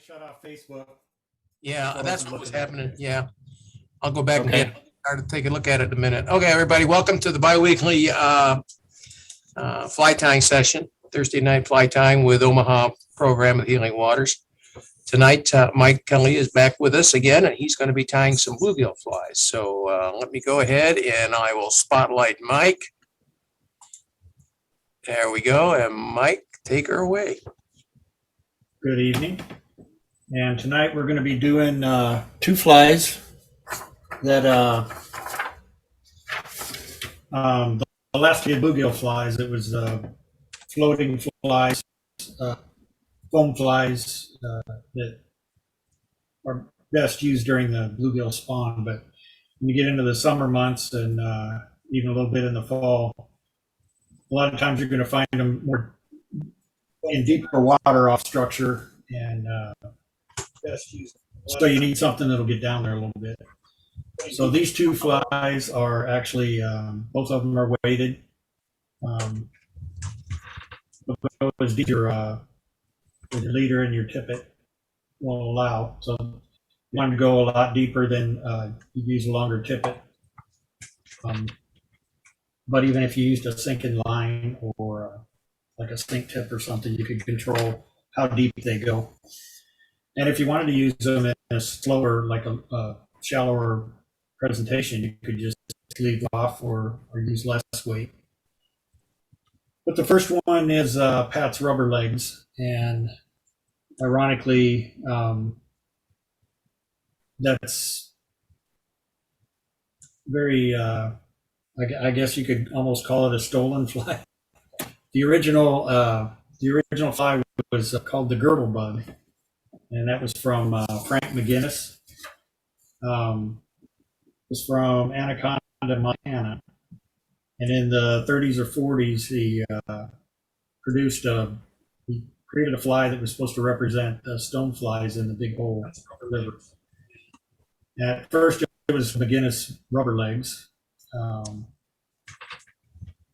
shut off Facebook. Yeah, So I that's wasn't what was looking at it. happening. Yeah. I'll go back and Okay. start to take a look at it in a minute. Okay, everybody, welcome to the biweekly fly tying session, Thursday night fly tying with Omaha program of Healing Waters. Tonight, Mike Kelly is back with us again, and he's going to be tying some bluegill flies. So let me go ahead and I will spotlight Mike. There we go. And Mike, take her away. Good evening. And tonight we're going to be doing two flies that the last did bluegill flies. It was floating flies, foam flies that are best used during the bluegill spawn. But when you get into the summer months and even a little bit in the fall, a lot of times you're going to find them more in deeper water off structure and best used. So you need something that'll get down there a little bit. So these two flies are actually, both of them are weighted. As deep your leader and your tippet will allow. So you want to go a lot deeper than you use a longer tippet. But even if you used a sinking line or like a sink tip or something, you could control how deep they go. And if you wanted to use them in a slower, like a shallower presentation, you could just leave off or use less weight. But the first one is Pat's rubber legs, and ironically, that's very. I guess you could almost call it a stolen fly. The original fly was called the girdle bug, and that was from Frank McGinnis. It was from Anaconda, Montana. And in the 30s or 40s, he created a fly that was supposed to represent stone flies in the Big Hole River. At first, it was McGinnis rubber legs,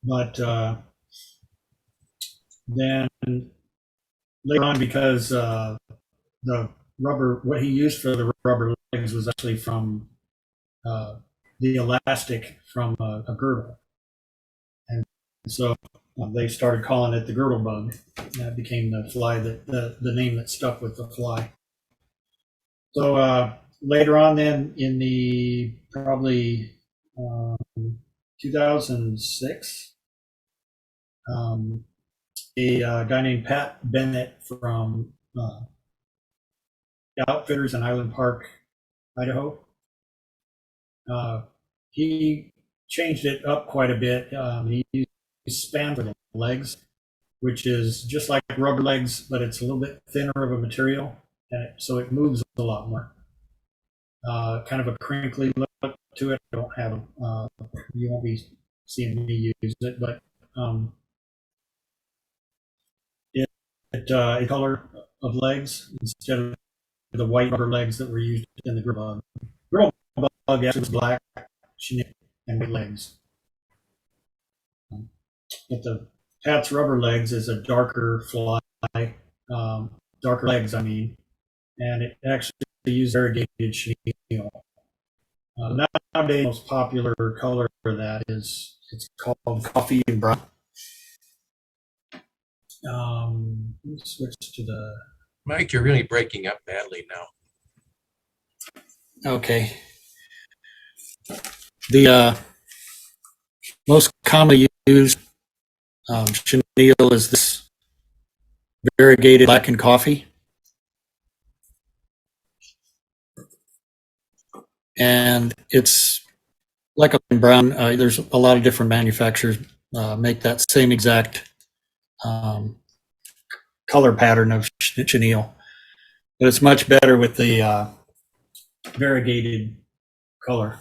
but then later on, because the rubber, what he used for the rubber legs was actually from the elastic from a girdle. And so they started calling it the girdle bug. That became the fly that the name that stuck with the fly. So later on, then in the probably 2006, a guy named Pat Bennett from Outfitters in Island Park, Idaho, he changed it up quite a bit. He used span for the legs, which is just like rubber legs, but it's a little bit thinner of a material, so it moves a lot more. Kind of a crinkly look to it. I don't have you won't be seeing me use it, but it color of legs instead of the white rubber legs that were used in the girdle bug. Girdle bug actually was black chenille and white legs. But the Pat's rubber legs is a darker fly, darker legs, I mean, and it actually uses variegated chenille. Nowadays, the most popular color for that is it's called coffee and brown. Let's switch to the. Mike, you're really breaking up badly now. Okay. The most commonly used chenille is this variegated black and coffee. And it's like a brown. There's a lot of different manufacturers make that same exact color pattern of chenille, but it's much better with the variegated color.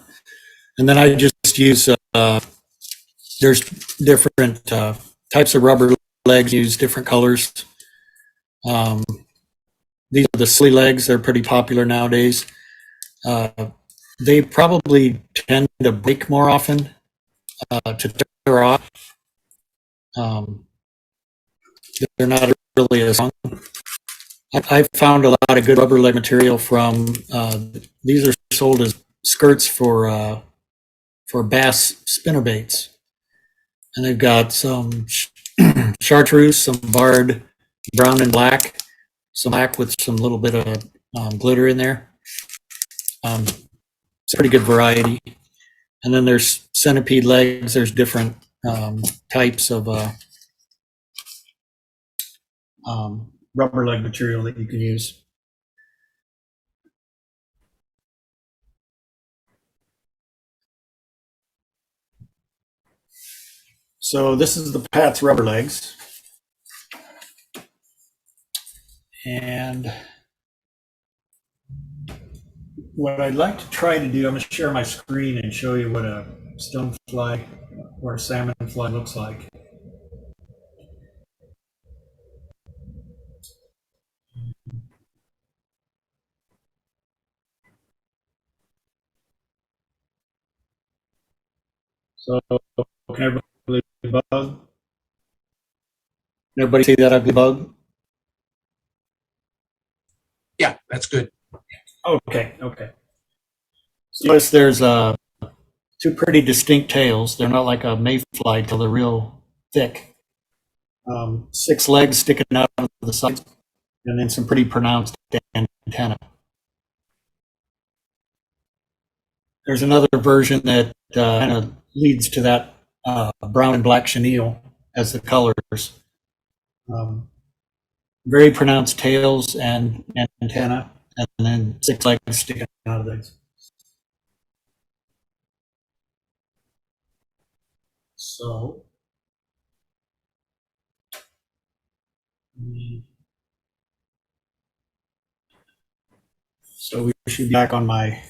And then I just use there's different types of rubber legs, use different colors. These are the silly legs. They're pretty popular nowadays. They probably tend to break more often to tear off. They're not really as strong. I've found a lot of good rubber leg material from, these are sold as skirts for bass spinnerbaits. And they've got some chartreuse, some barred brown and black, some black with some little bit of glitter in there. It's a pretty good variety. And then there's centipede legs. There's different types of Rubber leg material that you can use. So this is the Pat's rubber legs. And what I'd like to try to do, I'm going to share my screen and show you what a stonefly or a salmon fly looks like. So can everybody see that ugly bug? Yeah, that's good. Okay. So notice there's two pretty distinct tails. They're not like a mayfly tail, they're real thick. 6 legs sticking out of the sides, and then some pretty pronounced antenna. There's another version that kind of leads to that brown and black chenille as the colors. Very pronounced tails and antenna, and then 6 legs sticking out of these. So we should be back on my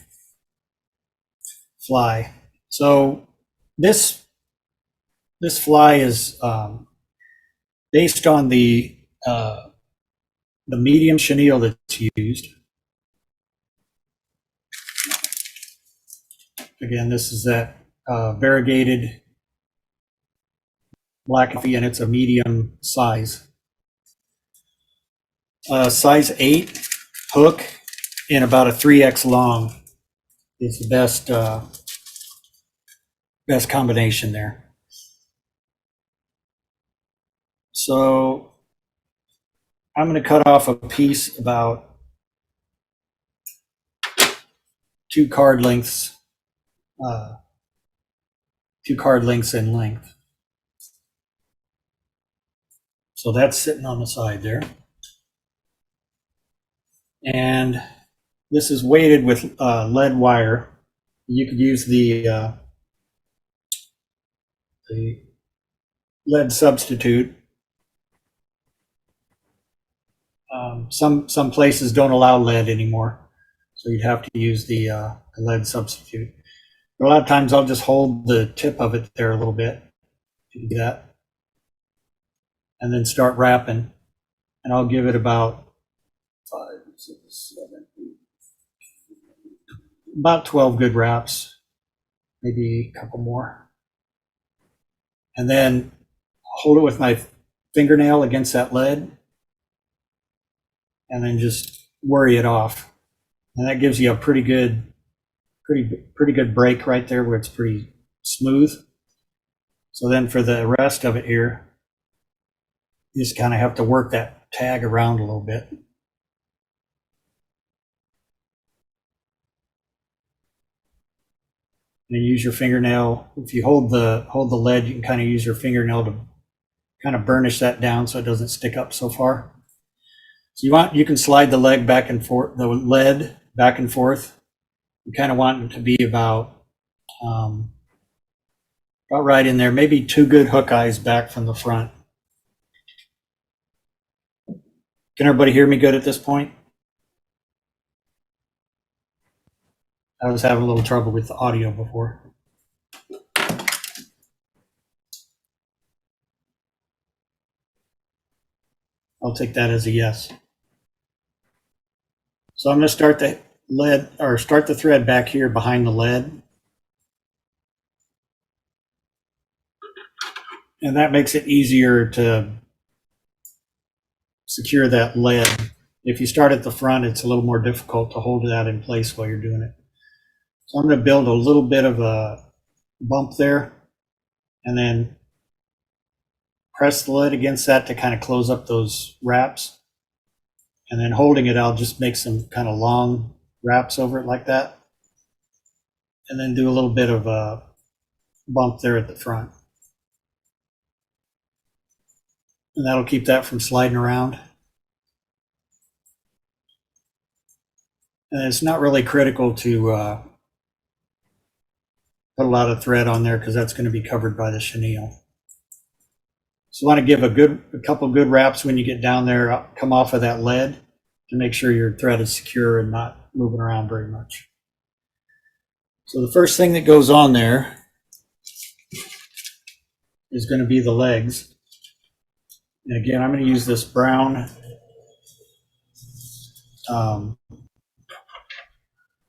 fly. So this fly is based on the medium chenille that's used. Again, this is that variegated black and it's a medium size. Size 8 hook in about a 3x long is the best combination there. So I'm going to cut off a piece about 2 card lengths in length. So that's sitting on the side there. And this is weighted with lead wire. You could use the lead substitute. Some places don't allow lead anymore, so you'd have to use the lead substitute. But a lot of times I'll just hold the tip of it there a little bit, do that, and then start wrapping. And I'll give it about 5, 6, 7, 8, about 12 good wraps, maybe a couple more. And then hold it with my fingernail against that lead, and then just worry it off. And that gives you a pretty good break right there where it's pretty smooth. So then for the rest of it here, you just kind of have to work that tag around a little bit. And use your fingernail. If you hold the lead, you can kind of use your fingernail to kind of burnish that down so it doesn't stick up so far. So you can slide the lead back and forth. You kind of want it to be about right in there, maybe 2 good hook eyes back from the front. Can everybody hear me good at this point? I was having a little trouble with the audio before. I'll take that as a yes. So I'm going to start the thread back here behind the lead. And that makes it easier to secure that lead If you start at the front, it's a little more difficult to hold that in place while you're doing it. So I'm going to build a little bit of a bump there and then press the lid against that to kind of close up those wraps. And then holding it, I'll just make some kind of long wraps over it like that. And then do a little bit of a bump there at the front. And that'll keep that from sliding around. And it's not really critical to put a lot of thread on there because that's going to be covered by the chenille. So you want to give a couple good wraps when you get down there, come off of that lead to make sure your thread is secure and not moving around very much. So the first thing that goes on there is going to be the legs. And again, I'm going to use this brown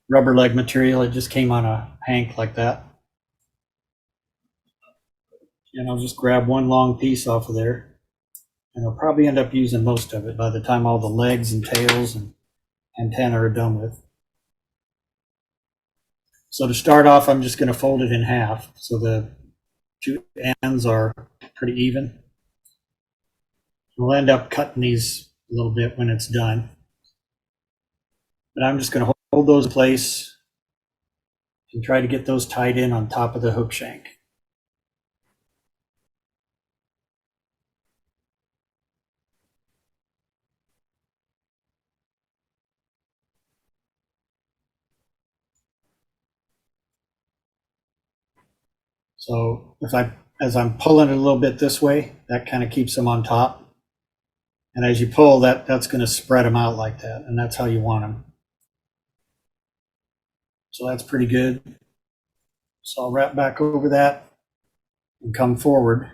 rubber leg material. It just came on a hank like that. And I'll just grab one long piece off of there. And I'll probably end up using most of it by the time all the legs and tails and antenna are done with. So to start off, I'm just going to fold it in half so the two ends are pretty even. We'll end up cutting these a little bit when it's done. But I'm just going to hold those in place and try to get those tied in on top of the hook shank. So as I'm pulling it a little bit this way, that kind of keeps them on top. And as you pull, that's going to spread them out like that, and that's how you want them. So that's pretty good. So I'll wrap back over that and come forward.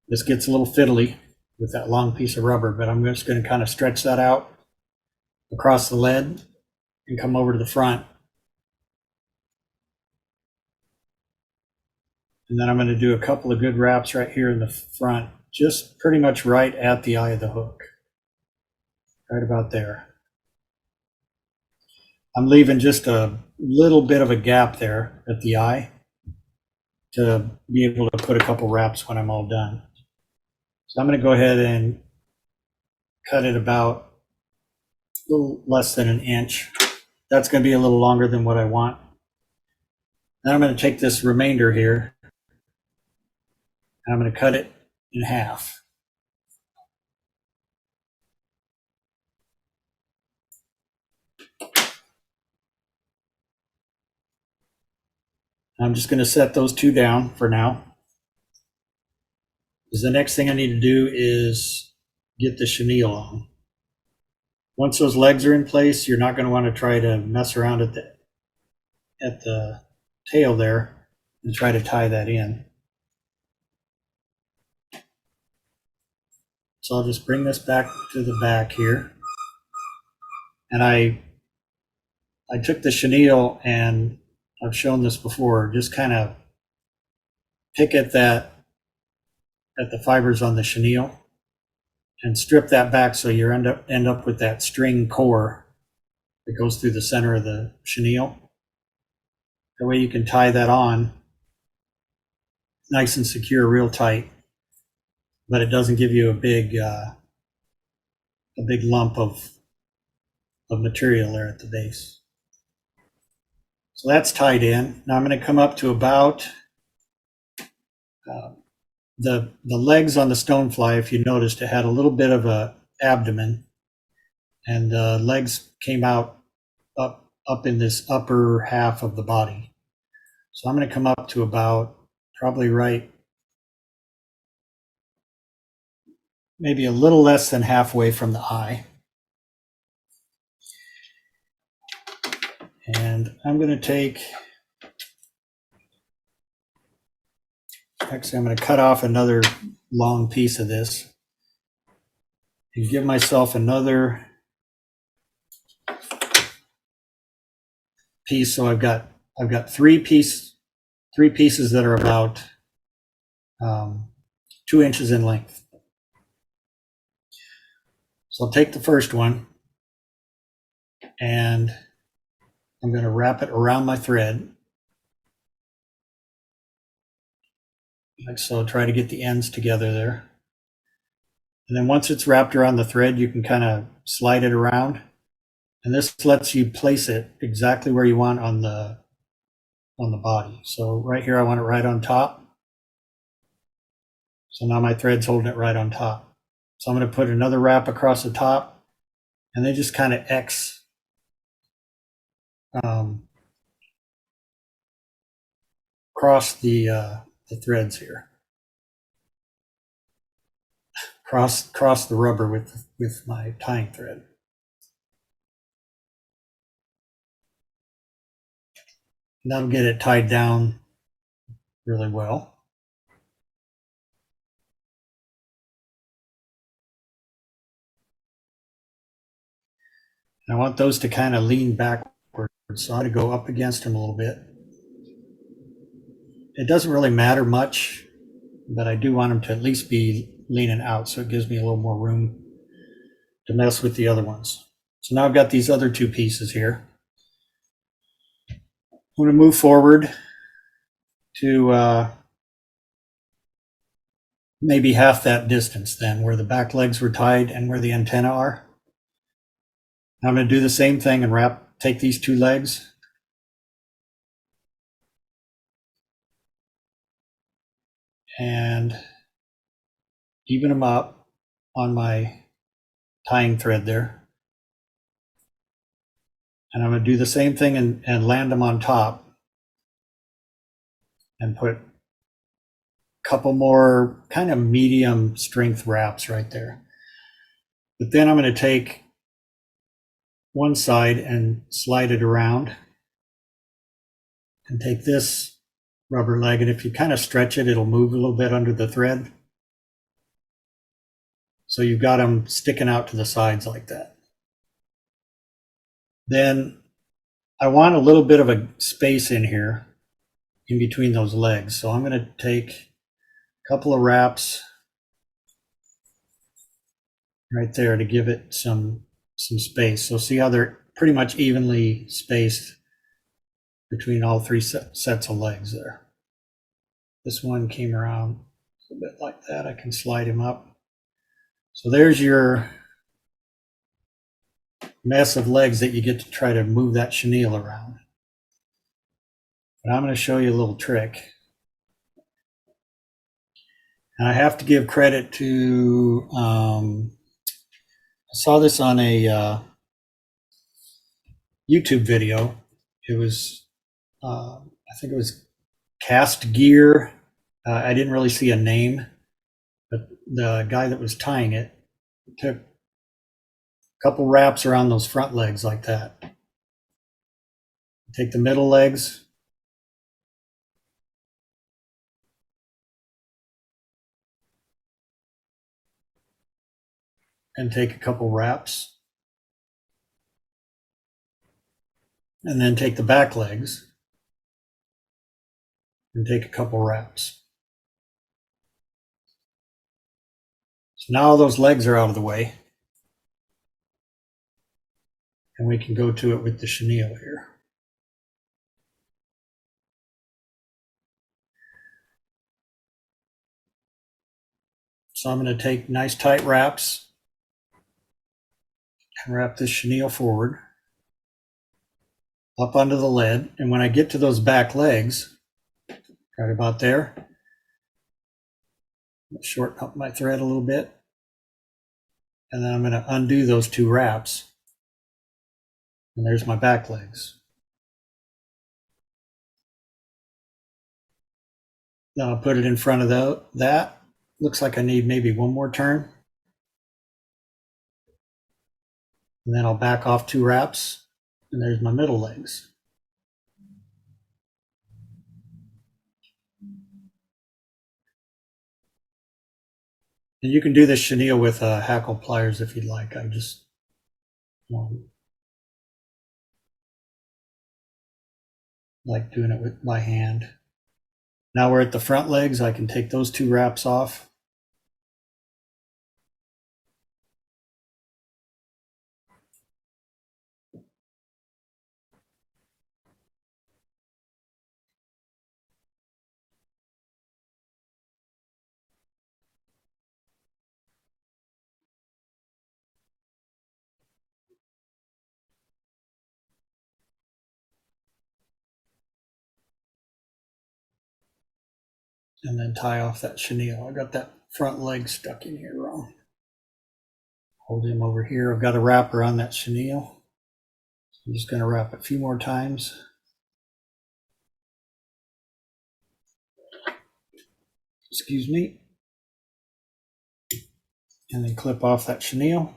This gets a little fiddly with that long piece of rubber, but I'm just going to kind of stretch that out across the lead and come over to the front. And then I'm going to do a couple of good wraps right here in the front, just pretty much right at the eye of the hook, right about there. I'm leaving just a little bit of a gap there at the eye to be able to put a couple wraps when I'm all done. So I'm going to go ahead and cut it about a little less than an inch. That's going to be a little longer than what I want. Then I'm going to take this remainder here and I'm going to cut it in half. I'm just going to set those two down for now. Because the next thing I need to do is get the chenille on. Once those legs are in place, you're not going to want to try to mess around at the tail there and try to tie that in. So I'll just bring this back to the back here. And I took the chenille, and I've shown this before, just kind of pick at the fibers on the chenille and strip that back so you end up with that string core that goes through the center of the chenille. That way you can tie that on nice and secure, real tight, but it doesn't give you a big lump of material there at the base. So that's tied in. Now I'm going to come up to about the legs on the stonefly. If you noticed, it had a little bit of a abdomen, and the legs came out up in this upper half of the body. So I'm going to come up to about probably right, maybe a little less than halfway from the eye. And I'm going to take, actually I'm going to cut off another long piece of this and give myself another piece. So I've got three pieces that are about 2 inches in length. So I'll take the first one and I'm going to wrap it around my thread. Like so, try to get the ends together there. And then once it's wrapped around the thread, you can kind of slide it around. And this lets you place it exactly where you want on the body. So right here, I want it right on top. So now my thread's holding it right on top. So I'm going to put another wrap across the top and then just kind of X cross the threads here. Cross the rubber with my tying thread. And that'll get it tied down really well. And I want those to kind of lean backwards, so I'm going to go up against them a little bit. It doesn't really matter much, but I do want them to at least be leaning out, so it gives me a little more room to mess with the other ones. So now I've got these other 2 pieces here. I'm going to move forward to maybe half that distance then, where the back legs were tied and where the antenna are. I'm going to do the same thing and take these 2 legs and even them up on my tying thread there. And I'm going to do the same thing and land them on top and put a couple more kind of medium strength wraps right there. But then I'm going to take one side and slide it around and take this rubber leg, and if you kind of stretch it, it'll move a little bit under the thread. So you've got them sticking out to the sides like that. Then I want a little bit of a space in here in between those legs. So I'm going to take a couple of wraps right there to give it some space. So see how they're pretty much evenly spaced between all 3 sets of legs there. This one came around a bit like that. I can slide him up. So there's your mess of legs that you get to try to move that chenille around. But I'm going to show you a little trick. And I have to give credit to, I saw this on a YouTube video. It was, I think it was Cast Gear. I didn't really see a name, but the guy that was tying it took a couple wraps around those front legs like that. Take the middle legs, and take a couple wraps, and then take the back legs and take a couple wraps. So now all those legs are out of the way, and we can go to it with the chenille here. So I'm going to take nice tight wraps and wrap this chenille forward up onto the lead. And when I get to those back legs, right about there, shorten up my thread a little bit. And then I'm going to undo those 2 wraps. And there's my back legs. Then I'll put it in front of that. Looks like I need maybe one more turn. And then I'll back off 2 wraps. And there's my middle legs. And you can do this chenille with hackle pliers if you'd like. I just like doing it by hand. Now we're at the front legs. I can take those 2 wraps off. And then tie off that chenille. I got that front leg stuck in here wrong. Hold him over here. I've got a wrapper on that chenille. I'm just going to wrap it a few more times. Excuse me. And then clip off that chenille.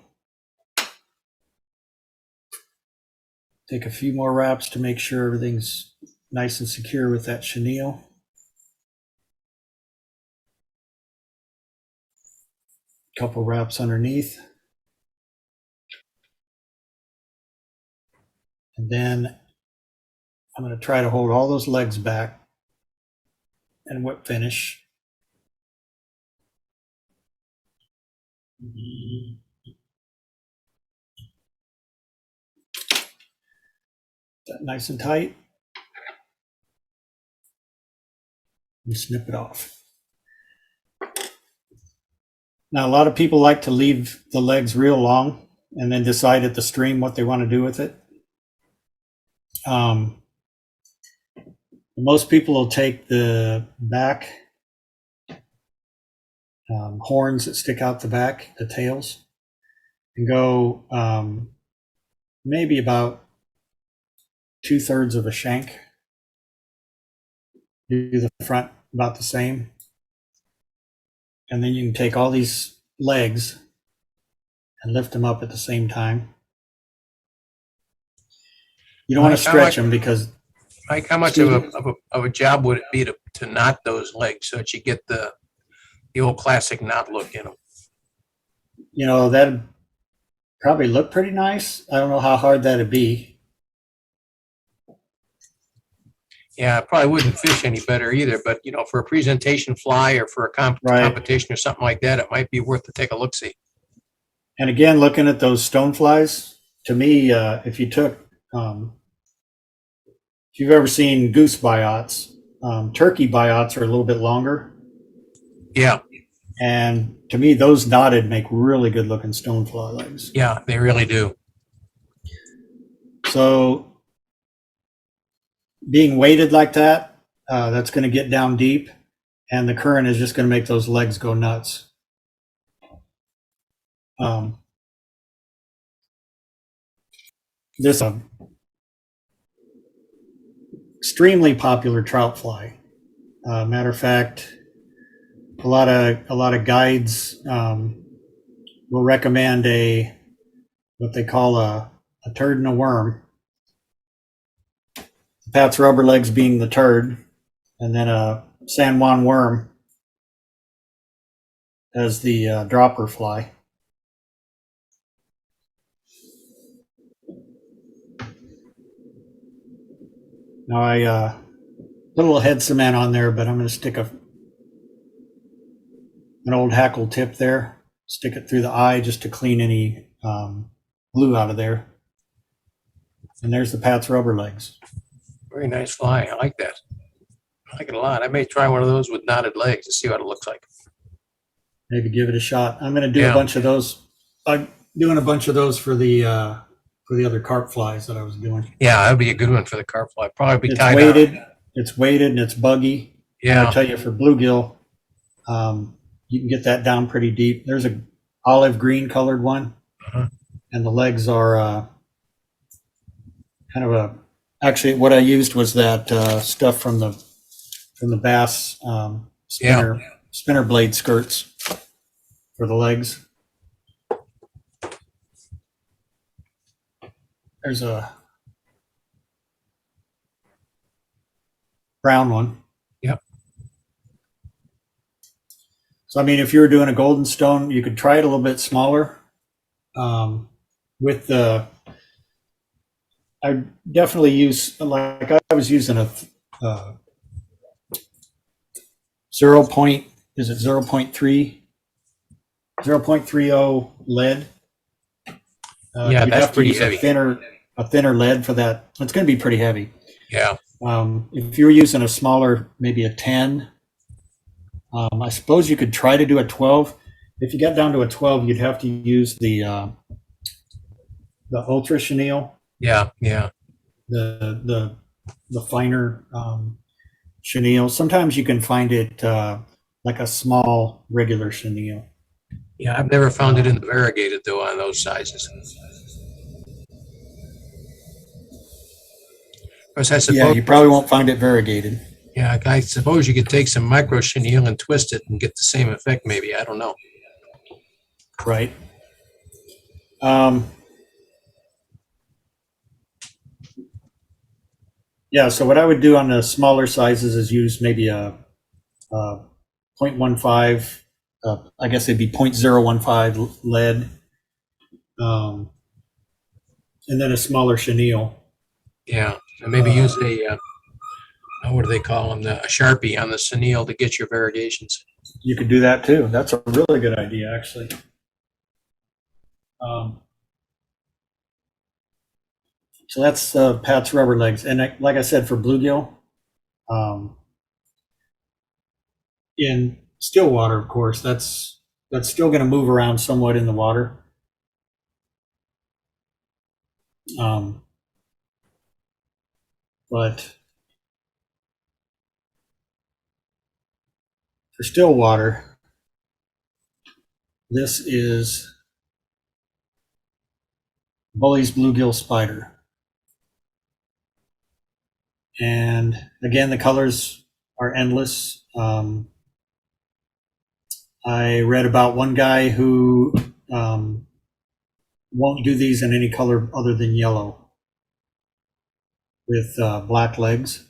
Take a few more wraps to make sure everything's nice and secure with that chenille. Couple wraps underneath. And then I'm going to try to hold all those legs back and whip finish. That nice and tight. And snip it off. Now, a lot of people like to leave the legs real long and then decide at the stream what they want to do with it. Most people will take the back horns that stick out the back, the tails, and go maybe about 2/3 of a shank. Do the front about the same. And then you can take all these legs and lift them up at the same time. You don't want to stretch them because... Mike, how much of a job would it be to knot those legs so that you get the old classic knot look in them? You know, that'd probably look pretty nice. I don't know how hard that'd be. Yeah, it probably wouldn't fish any better either, but you know, for a presentation fly or for a competition or something like that, it might be worth to take a look-see. And again, looking at those stoneflies, to me, if you took, if you've ever seen goose biots, turkey biots are a little bit longer. Yeah. And to me, those knotted make really good looking stonefly legs. Yeah, they really do. So being weighted like that, that's going to get down deep, and the current is just going to make those legs go nuts. This extremely popular trout fly. Matter of fact, a lot of guides will recommend what they call a turd and a worm. Pat's rubber legs being the turd, and then a San Juan worm as the dropper fly. Now I put a little head cement on there, but I'm going to stick an old hackle tip there, stick it through the eye just to clean any glue out of there. And there's the Pat's rubber legs. Very nice fly. I like that. I like it a lot. I may try one of those with knotted legs to see what it looks like. Maybe give it a shot. I'm going to do a bunch of those. I'm doing a bunch of those for the other carp flies that I was doing. Yeah, that'd be a good one for the carp fly. Probably be It's tied weighted. up. It's weighted and it's buggy. Yeah. I'll tell you, for bluegill, you can get that down pretty deep. There's a olive green colored one, and the legs are kind of actually what I used was that stuff from the bass spinner blade skirts for the legs. There's a brown one. Yep. So, I mean, if you were doing a golden stone, you could try it a little bit smaller. I definitely use, like I was using a 0. Is it 0.3? 0.30 lead. Yeah, you'd that's have to pretty use heavy. a thinner lead for that. It's going to be pretty heavy. Yeah. If you're using a smaller, maybe a 10, I suppose you could try to do a 12. If you got down to a 12, you'd have to use the ultra chenille, Yeah. Yeah. the finer chenille. Sometimes you can find it like a small regular chenille. Yeah. I've never found it in the variegated though on those sizes. Of course, I Yeah, suppose. you probably won't find it variegated. Yeah, I suppose you could take some micro chenille and twist it and get the same effect. Maybe, I don't know. Right. Yeah, so what I would do on the smaller sizes is use maybe a 0.15, I guess it'd be 0.015 lead, and then a smaller chenille. Yeah, and maybe use a what do they call them? A Sharpie on the chenille to get your variegations. You could do that too. That's a really good idea, actually. So that's Pat's rubber legs, and like I said, for bluegill, in still water, of course, that's still going to move around somewhat in the water. But for still water, this is Bully's bluegill spider. And again, the colors are endless. I read about one guy who won't do these in any color other than yellow with black legs.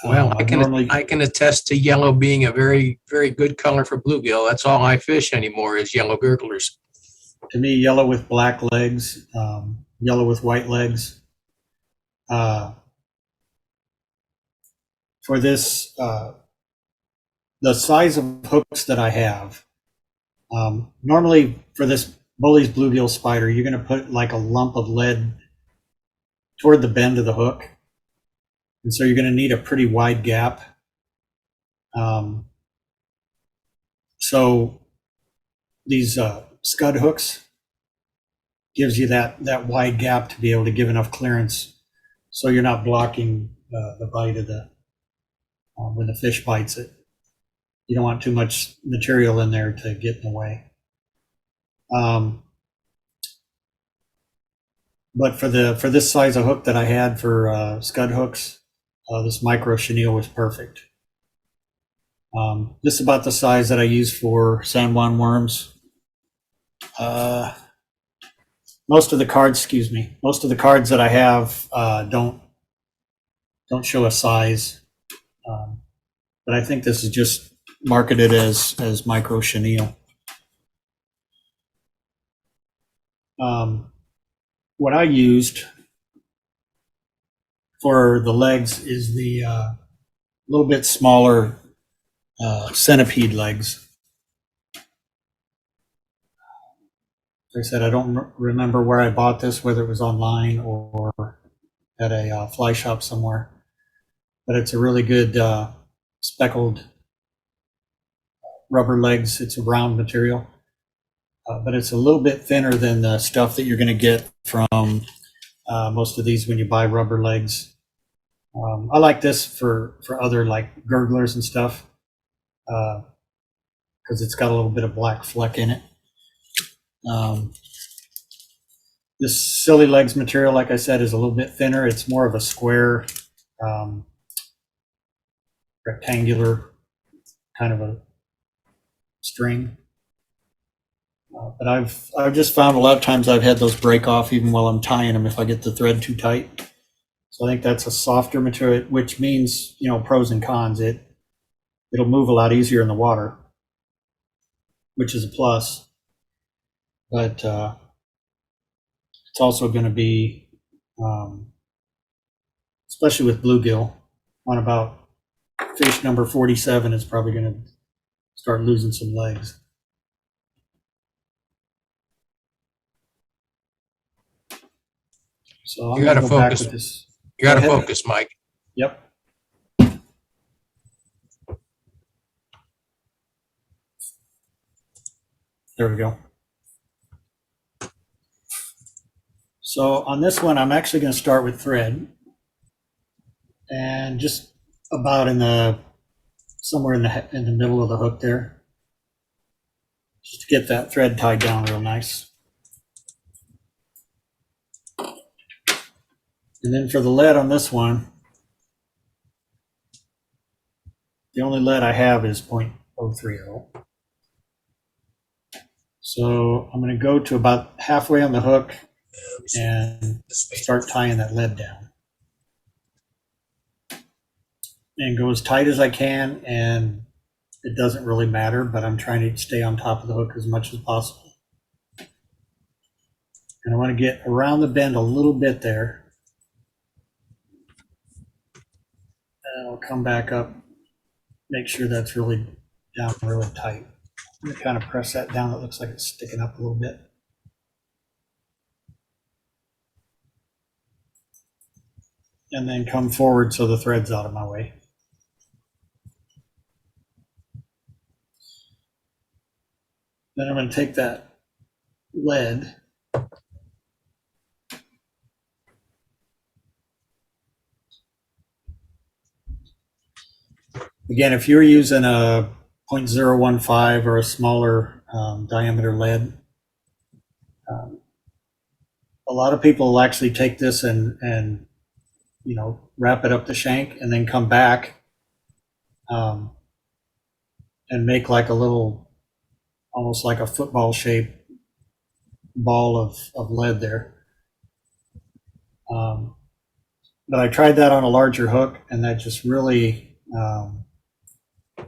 Well, I normally, can attest to yellow being a very, very good color for bluegill. That's all I fish anymore is yellow gurglers. to me, yellow with black legs, yellow with white legs. For this, the size of hooks that I have, normally for this Bully's bluegill spider, you're going to put like a lump of lead toward the bend of the hook. And so you're going to need a pretty wide gap. So these scud hooks gives you that wide gap to be able to give enough clearance so you're not blocking the bite of the when the fish bites it. You don't want too much material in there to get in the way. But for this size of hook that I had for scud hooks, this micro chenille was perfect. This is about the size that I use for San Juan worms. Most of the cards that I have don't show a size, but I think this is just marketed as micro chenille. What I used for the legs is the little bit smaller centipede legs. Like I said, I don't remember where I bought this, whether it was online or at a fly shop somewhere, but it's a really good speckled rubber legs. It's a round material, but it's a little bit thinner than the stuff that you're going to get from most of these when you buy rubber legs. I like this for other like gurglers and stuff because it's got a little bit of black fleck in it. This silly legs material, like I said, is a little bit thinner. It's more of a square, rectangular kind of a string. But I've just found a lot of times I've had those break off even while I'm tying them if I get the thread too tight. So I think that's a softer material, which means, pros and cons. It'll move a lot easier in the water, which is a plus. But it's also going to be, especially with bluegill, on about fish number 47 is probably going to start losing some legs. So I'm You going to gotta go back focus. with this. You got to Go ahead. focus, Mike. Yep. There we go. So on this one, I'm actually going to start with thread, and just about somewhere in the middle of the hook there, just to get that thread tied down real nice. And then for the lead on this one, the only lead I have is .030. So I'm going to go to about halfway on the hook and start tying that lead down. And go as tight as I can, and it doesn't really matter, but I'm trying to stay on top of the hook as much as possible. And I want to get around the bend a little bit there. And I'll come back up, make sure that's really down really tight. I'm going to kind of press that down. It looks like it's sticking up a little bit. And then come forward so the thread's out of my way. Then I'm going to take that lead again, if you're using a .015 or a smaller diameter lead, a lot of people will actually take this and wrap it up the shank and then come back and make like a little, almost like a football shaped ball of lead there. But I tried that on a larger hook, and that just really,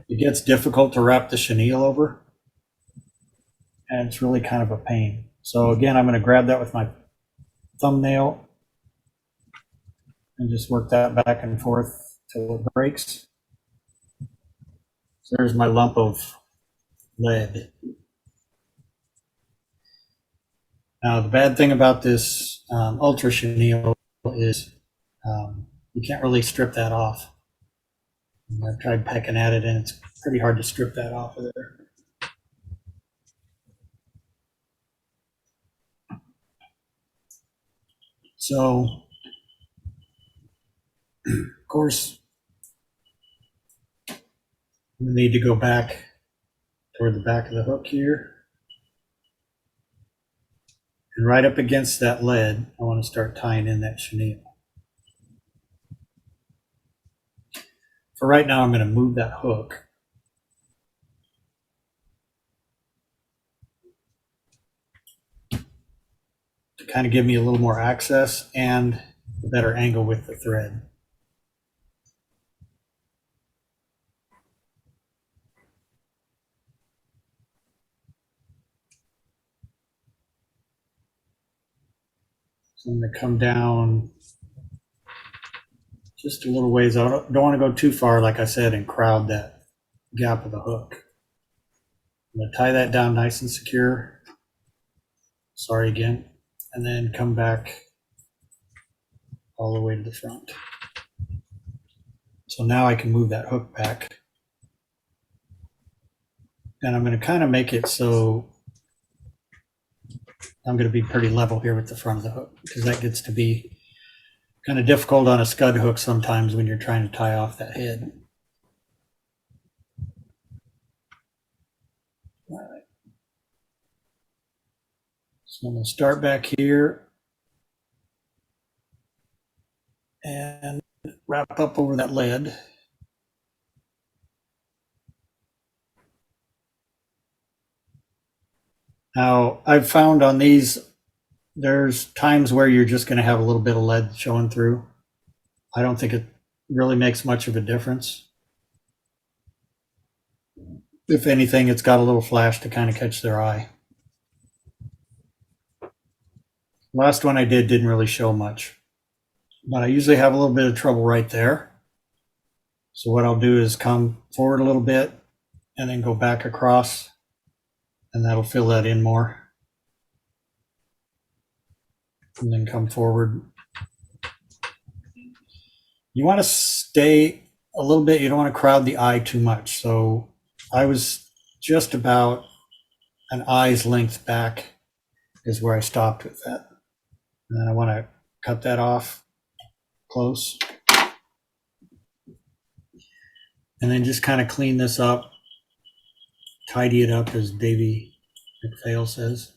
it gets difficult to wrap the chenille over, and it's really kind of a pain. So again, I'm going to grab that with my thumbnail and just work that back and forth till it breaks. So there's my lump of lead. Now, the bad thing about this ultra chenille is you can't really strip that off. And I've tried pecking at it, and it's pretty hard to strip that off of there. So, of course, we need to go back toward the back of the hook here. And right up against that lead, I want to start tying in that chenille. For right now, I'm going to move that hook. To kind of give me a little more access and a better angle with the thread. So I'm going to come down just a little ways. I don't want to go too far, like I said, and crowd that gap of the hook. I'm going to tie that down nice and secure. Sorry again. And then come back all the way to the front. So now I can move that hook back. And I'm going to kind of make it so I'm going to be pretty level here with the front of the hook, because that gets to be kind of difficult on a scud hook sometimes when you're trying to tie off that head. All right. So I'm going to start back here and wrap up over that lead. Now, I've found on these, there's times where you're just going to have a little bit of lead showing through. I don't think it really makes much of a difference. If anything, it's got a little flash to kind of catch their eye. Last one I did didn't really show much, but I usually have a little bit of trouble right there. So what I'll do is come forward a little bit and then go back across, and that'll fill that in more. And then come forward. You want to stay a little bit, you don't want to crowd the eye too much. So I was just about an eye's length back is where I stopped with that. And then I want to cut that off close. And then just kind of clean this up, tidy it up, as Davey McPhail says.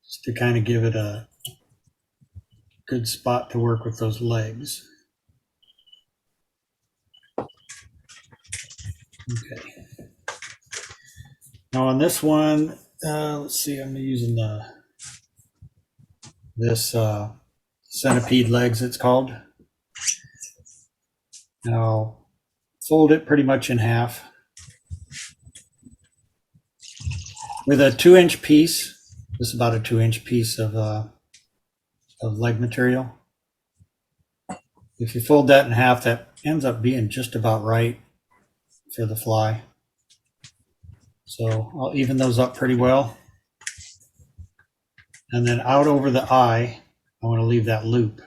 Just to kind of give it a good spot to work with those legs. Okay. Now on this one, let's see, I'm using this centipede legs, it's called. And I'll fold it pretty much in half. With a 2-inch piece, this is about a 2-inch piece of leg material. If you fold that in half, that ends up being just about right for the fly. So I'll even those up pretty well. And then out over the eye, I want to leave that loop.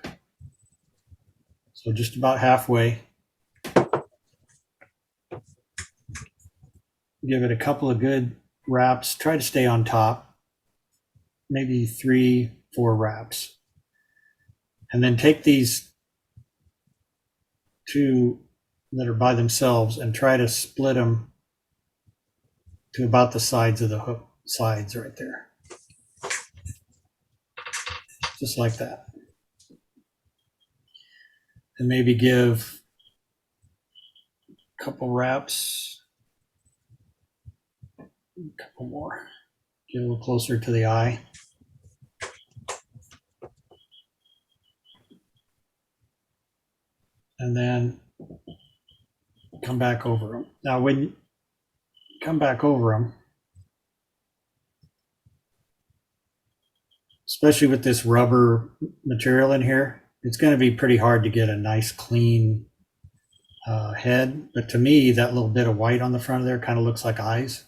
So just about halfway. Give it a couple of good wraps. Try to stay on top. Maybe 3-4 wraps. And then take these two that are by themselves and try to split them to about the sides of the hook sides right there. Just like that. And maybe give a couple wraps. A couple more. Get a little closer to the eye. And then come back over them. Now, when you come back over them, especially with this rubber material in here, it's going to be pretty hard to get a nice clean head. But to me, that little bit of white on the front of there kind of looks like eyes.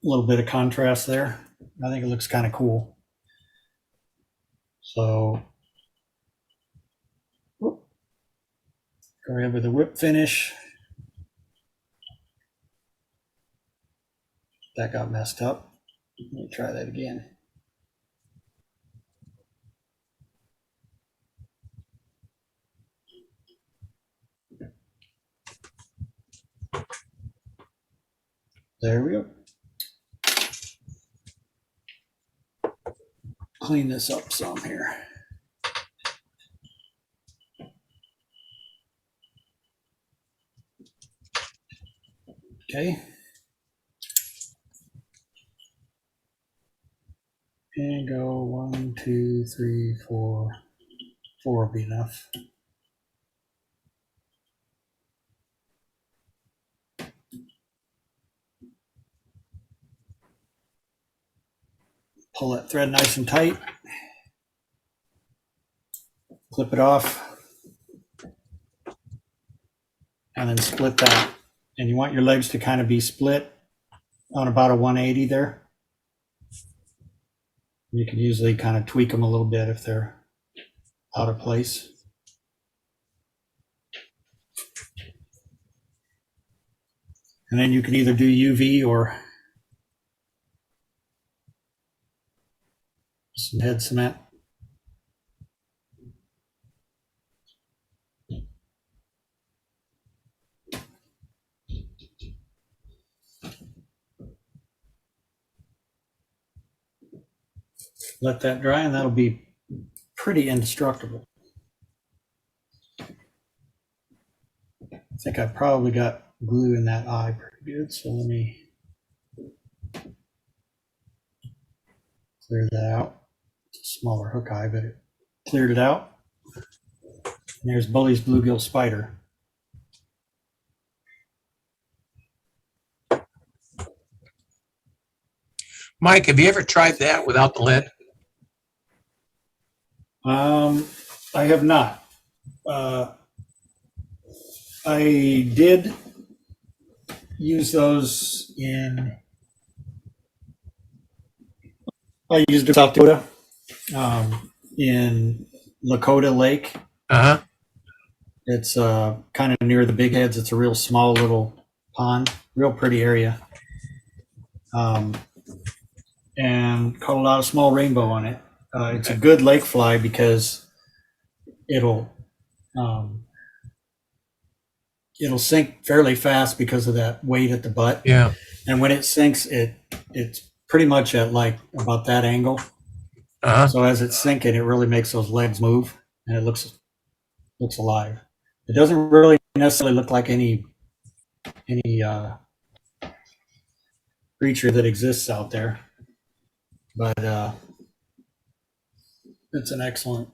A little bit of contrast there. I think it looks kind of cool. So go ahead with the whip finish. That got messed up. Let me try that again. There we go. Clean this up some here. Okay. And go 1, 2, 3, 4. 4 will be enough. Pull that thread nice and tight. Clip it off. And then split that. And you want your legs to kind of be split on about a 180 there. You can usually kind of tweak them a little bit if they're out of place. And then you can either do UV or some head cement. Let that dry and that'll be pretty indestructible. I think I probably got glue in that eye pretty good, so let me clear that out. It's a smaller hook eye, but it cleared it out. And there's Bully's bluegill spider. Mike, have you ever tried that without the lead? I have not. I did use those I used it in South Dakota, in Lakota Lake. Uh-huh. It's kind of near the Big Heads. It's a real small little pond, real pretty area. And caught a lot of small rainbow on it. It's a good lake fly because it'll sink fairly fast because of that weight at the butt. Yeah. And when it sinks, it's pretty much at like about that angle. Uh-huh. So as it's sinking, it really makes those legs move, and it looks alive. It doesn't really necessarily look like any creature that exists out there, but it's an excellent.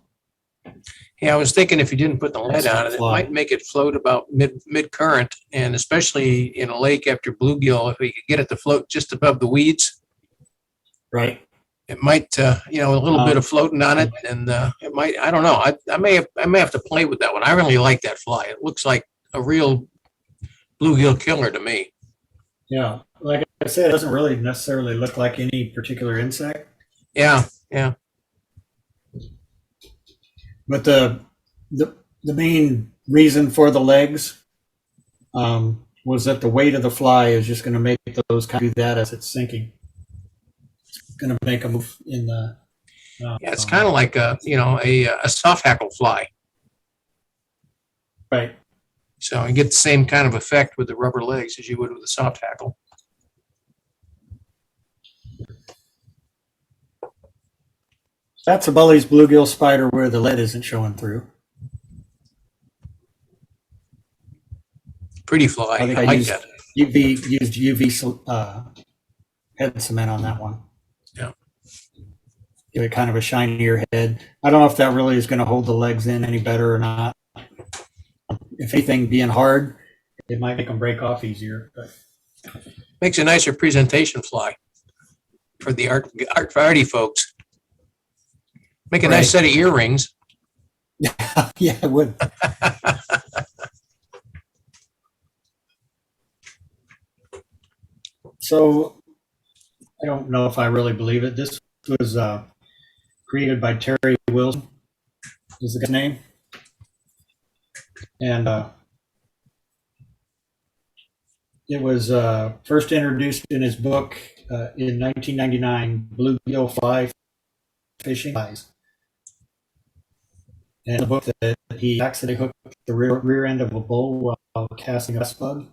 Yeah, I was thinking if you didn't put the lead Excellent on it, it fly. might make it float about mid current, and especially in a lake after bluegill, if we could get it to float just above the weeds, Right. it might, a little bit of floating on it, and it might. I don't know. I may have to play with that one. I really like that fly. It looks like a real bluegill killer to me. Yeah. Like I said, it doesn't really necessarily look like any particular insect, Yeah. but the main reason for the legs was that the weight of the fly is just going to make those kind of do that as it's sinking. It's going to make them move in the. Yeah, it's kind of like a soft hackle fly. Right. So you get the same kind of effect with the rubber legs as you would with the soft hackle. That's a Bully's bluegill spider where the lead isn't showing through. Pretty fly. I think I I like used that. used UV head cement on that one. Yeah. Give it kind of a shinier head. I don't know if that really is going to hold the legs in any better or not. If anything, being hard, it might make them break off easier. But Makes a nicer presentation fly for the arty folks. Make a nice set of earrings. yeah, it would. So I don't know if I really believe it. This was created by Terry Wilson, is the guy's name. And it was first introduced in his book in 1999, Bluegill Fly Fishing Flies. And the book that he accidentally hooked the rear end of a bull while casting a bass bug.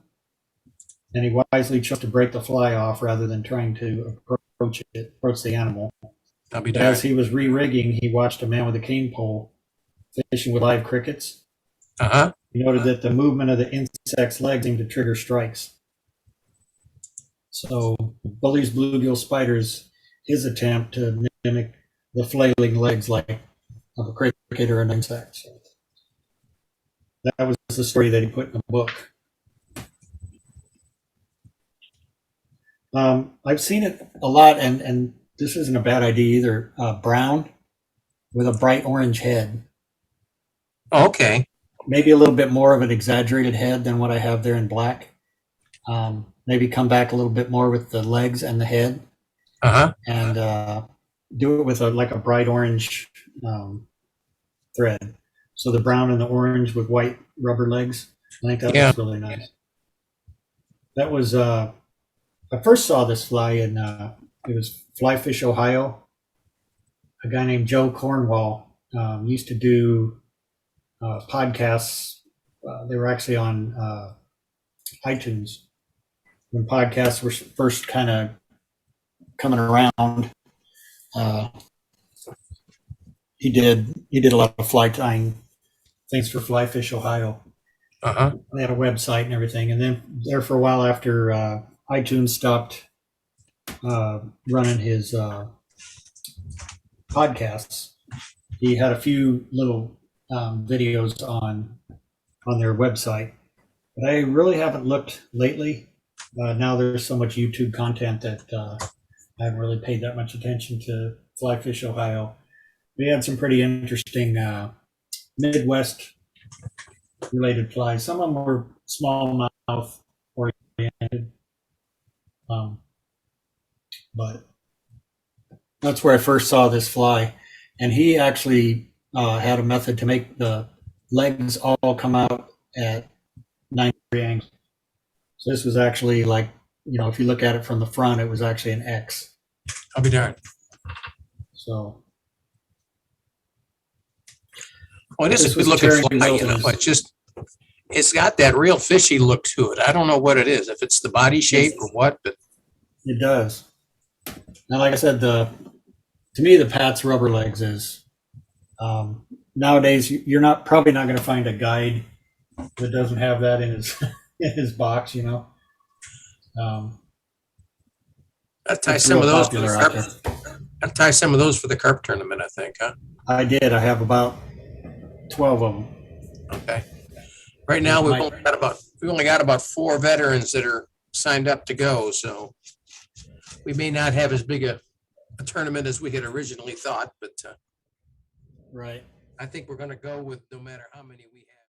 And he wisely chose to break the fly off rather than trying to approach the animal. I'll be But darned. as he was re-rigging, he watched a man with a cane pole fishing with live crickets. Uh-huh. He noted that the movement of the insect's legs seemed to trigger strikes. So Bully's bluegill spiders, his attempt to mimic the flailing legs like of a cricket or an insect. So that was the story that he put in the book. I've seen it a lot, and this isn't a bad idea either. Brown with a bright orange head. Oh, okay. Maybe a little bit more of an exaggerated head than what I have there in black. Maybe come back a little bit more with the legs and the head, Uh-huh. and do it with a bright orange thread. So the brown and the orange with white rubber legs. I think that looks really nice. That was I first saw this fly in it was Fly Fish, Ohio. A guy named Joe Cornwall used to do podcasts. They were actually on iTunes when podcasts were first kind of coming around. He did a lot of fly tying things for Fly Fish, Ohio. Uh-huh. They had a website and everything, and then there for a while after iTunes stopped running his podcasts, he had a few little videos on their website, but I really haven't looked lately. Now there's so much YouTube content that I haven't really paid that much attention to Fly Fish, Ohio. we had some pretty interesting Midwest related flies. Some of them were smallmouth oriented, but that's where I first saw this fly. And he actually had a method to make the legs all come out at 90-degree angles. So this was actually like, if you look at it from the front, it was actually an X. I'll be darned. So Well, it is This a good was looking Terry fly, Milton's. but it's got that real fishy look to it. I don't know what it is, if it's the body shape or what, but it does. And like I said, to me, the Pat's rubber legs is, nowadays, you're probably not going to find a guide that doesn't have that in his, in his box, I'll tie It's some of real those for the popular out carp. I'll tie some of those for the carp tournament, I think, huh? I did. I have about 12 of them. Okay. Right now, we've only got about 4 veterans that are signed up to go, so we may not have as big a tournament as we had originally thought, but Right. I think we're going to go with no matter how many we have.